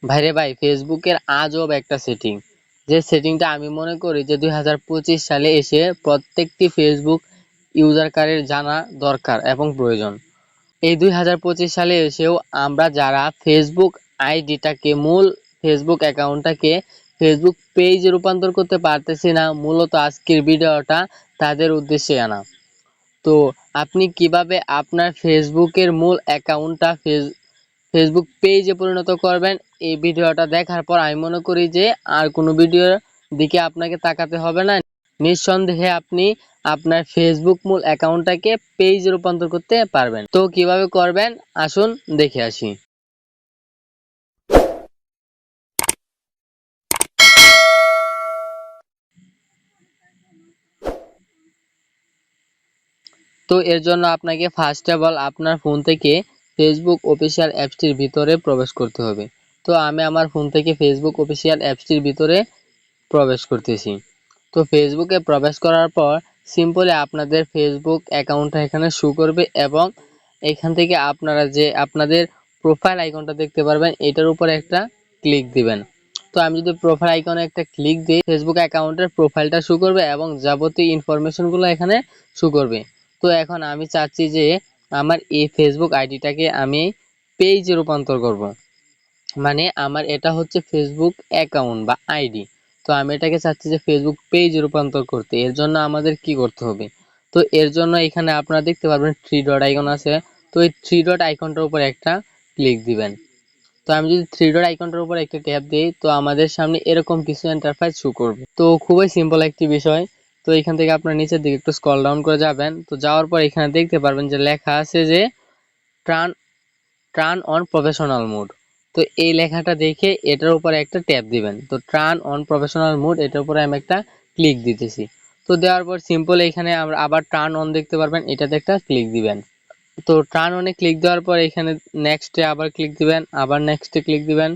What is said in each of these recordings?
ভাইরে ভাই, ফেসবুকের আজব একটা সেটিং, যে সেটিংটা আমি মনে করি যে 2025 সালে এসে প্রত্যেকটি ফেসবুক ইউজারকারের জানা দরকার এবং প্রয়োজন। এই 2025 সালে এসেও আমরা যারা ফেসবুক আইডিটাকে, মূল ফেসবুক অ্যাকাউন্টটাকে ফেসবুক পেজে রূপান্তর করতে পারতেছি না, মূলত আজকের ভিডিওটা তাদের উদ্দেশ্যে আনা। তো আপনি কিভাবে আপনার ফেসবুকের মূল অ্যাকাউন্টটা ফেসবুক পেজে পরিণত করবেন, এই ভিডিওটা দেখার পর আমি মনে করি যে আর কোনো ভিডিওর দিকে আপনাকে তাকাতে হবে না। নিঃসন্দেহে আপনি আপনার ফেসবুক মূল অ্যাকাউন্টটাকে পেজে রূপান্তর করতে পারবেন। তো কিভাবে করবেন আসুন দেখে আসি। তো এর জন্য আপনাকে ফার্স্ট অফ অল আপনার ফোন থেকে ফেসবুক অফিসিয়াল অ্যাপসটির ভিতরে প্রবেশ করতে হবে। তো আমি আমার ফোন থেকে ফেসবুক অফিসিয়াল অ্যাপসটির ভিতরে প্রবেশ করতেছি। তো ফেসবুকে প্রবেশ করার পর সিম্পলি আপনাদের ফেসবুক অ্যাকাউন্টটা এখানে শো করবে এবং এখান থেকে আপনারা যে আপনাদের প্রোফাইল আইকনটা দেখতে পারবেন, এটার উপরে একটা ক্লিক দিবেন। তো আমি যদি প্রোফাইল আইকনে একটা ক্লিক দিই, ফেসবুক অ্যাকাউন্টের প্রোফাইলটা শো করবে এবং যাবতীয় ইনফরমেশনগুলো এখানে শো করবে। তো এখন আমি চাচ্ছি যে আমার এই ফেসবুক আইডিটাকে আমি পেজে রূপান্তর করব। মানে আমার এটা হচ্ছে ফেসবুক অ্যাকাউন্ট বা আইডি। তো আমি এটাকে চাচ্ছি যে ফেসবুক পেজ রূপান্তর করতে। এর জন্য আমাদের কি করতে হবে? তো এর জন্য এখানে আপনারা দেখতে পারবেন থ্রি ডট আইকন আছে। তো এই থ্রি ডট আইকনটার উপর একটা ক্লিক দিবেন। তো আমি যদি থ্রি ডট আইকনটার উপর একটা ট্যাপ দিই, তো আমাদের সামনে এরকম কিছু ইন্টারফেস শো করবে। তো খুবই সিম্পল একটি বিষয়। তো এখান থেকে আপনারা নিচের দিকে একটু স্ক্রল ডাউন করে যাবেন। তো যাওয়ার পর এখানে দেখতে পারবেন যে লেখা আছে যে ট্রান টার্ন অন প্রফেশনাল মোড। তো এই লেখাটা দেখে এটার উপরে একটা ট্যাপ দিবেন। তো টার্ন অন প্রফেশনাল মোড, এটার উপরে আমি একটা ক্লিক দিতেছি। তো দেওয়ার পর সিম্পল এখানে আমরা আবার টার্ন অন দেখতে পারবেন, এটাতে একটা ক্লিক দিবেন। তো টার্ন অনে ক্লিক দেওয়ার পর এখানে নেক্সটে আবার ক্লিক দিবেন, আবার নেক্সটে ক্লিক দিবেন।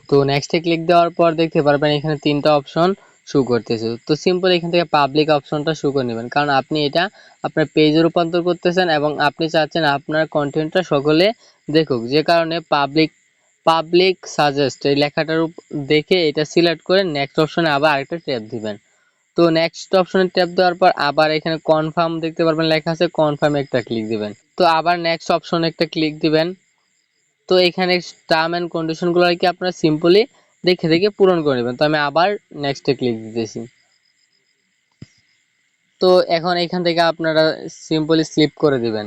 তো নেক্সটে ক্লিক দেওয়ার পর দেখতে পারবেন এখানে তিনটা অপশন শো করতেছে। তো সিম্পল এখান থেকে পাবলিক অপশনটা শো করে নেবেন, কারণ আপনি এটা আপনার পেজে রূপান্তর করতেছেন এবং আপনি চাচ্ছেন আপনার কন্টেন্টটা সকলে দেখুক, যে কারণে পাবলিক সাজেস্ট এই লেখাটার দেখে এটা সিলেক্ট করে নেক্সট অপশনে আবার আরেকটা ট্যাপ দিবেন। তো নেক্সট অপশনে ট্যাপ দেওয়ার পর আবার এখানে কনফার্ম দেখতে পারবেন লেখা আছে, কনফার্মে একটা ক্লিক দিবেন। তো আবার নেক্সট অপশনে একটা ক্লিক দিবেন। তো এখানে টার্ম এন্ড কন্ডিশন গুলো আর কি আপনারা সিম্পলি দেখে দেখে পূরণ করে নেবেন। তো আমি আবার নেক্সটে ক্লিক দিতেছি। তো এখন এখান থেকে আপনারা সিম্পলি স্লিপ করে দিবেন।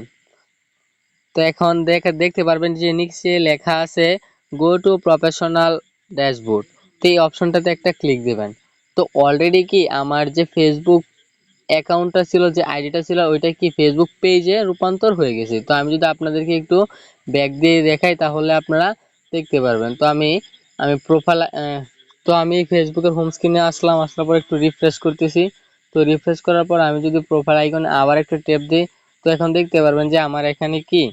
তো এখন দেখতে পারবেন যে নিচে লেখা আছে গো টু প্রফেশনাল ড্যাশবোর্ড। তো এই অপশনটাতে একটা ক্লিক দিবেন। তো অলরেডি কি আমার যে ফেসবুক অ্যাকাউন্টটা ছিল, যে আইডিটা ছিল, ওইটা কি ফেসবুক পেজে রূপান্তর হয়ে গেছে। তো আমি যদি আপনাদেরকে একটু ব্যাক দিয়ে দেখাই তাহলে আপনারা দেখতে পারবেন। তো আমি আমি প্রোফাইল তো আমি ফেসবুকের হোম স্ক্রিনে আসার পর একটু রিফ্রেশ করতেছি। তো রিফ্রেশ করার পর আমি যদি প্রোফাইল আইকনে আবার একটা ট্যাপ দিই, তো এখন দেখতে পারবেন যে আমার এখানে কি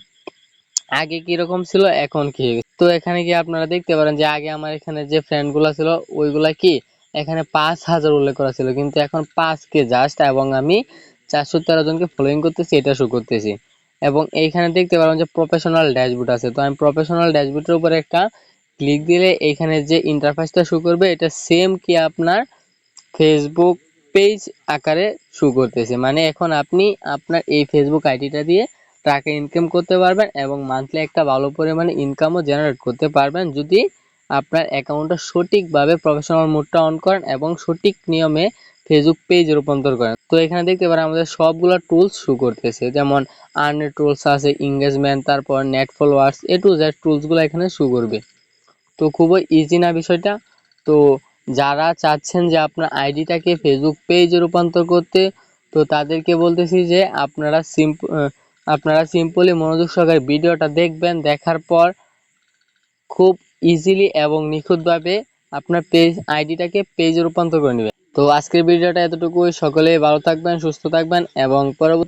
আগে কিরকম ছিল এখন কি হয়ে গেছে। তো এখানে কি আপনারা দেখতে পারেন যে আগে আমার এখানে যে ফ্রেন্ড গুলা ছিল ওইগুলা কি এখানে 5,000 উল্লেখ করা ছিল, কিন্তু এখন 5K জাস্ট, এবং আমি 413 জনকে ফলোইং করতেছি, এটা শো করতেছি। এবং এইখানে দেখতে পারেন যে প্রফেশনাল ড্যাশবোর্ড আছে। তো আমি প্রফেশনাল ড্যাশবোর্ডের উপরে একটা ক্লিক দিলে এইখানে যে ইন্টারফেসটা শো করবে এটা সেম কি আপনার ফেসবুক পেজ আকারে শো করতেছে। মানে এখন আপনি আপনার এই ফেসবুক আইডিটা দিয়ে টাকা ইনকাম করতে পারবেন এবং মান্থলি একটা ভালো পরিমাণে ইনকামও জেনারেট করতে পারবেন, যদি আপনার অ্যাকাউন্টটা সঠিকভাবে প্রফেশনাল মোডটা অন করেন এবং সঠিক নিয়মে ফেসবুক পেজ রূপান্তর করেন। তো এখানে দেখতে পারেন আমাদের সবগুলো টুলস শো করতেছে, যেমন আর্নের টুলস আছে, এঙ্গেজমেন্ট, তারপর net followers, A to Z টুলসগুলো এখানে শো করবে। তো খুবই ইজি না বিষয়টা? তো যারা চাচ্ছেন যে আপনার আইডিটাকে ফেসবুক পেজে রূপান্তর করতে, তো তাদেরকে বলতেছি যে আপনারা সিম্পলি মনোযোগ সহকারে ভিডিওটা দেখবেন, দেখার পর খুব ইজিলি এবং নিখুঁতভাবে আপনার আইডিটাকে পেজে রূপান্তর করে নেবেন। তো আজকের ভিডিওটা এতটুকুই। সকলেই ভালো থাকবেন, সুস্থ থাকবেন এবং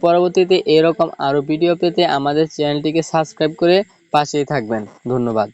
পরবর্তীতে এরকম আরো ভিডিও পেতে আমাদের চ্যানেলটিকে সাবস্ক্রাইব করে পাশেই থাকবেন। ধন্যবাদ।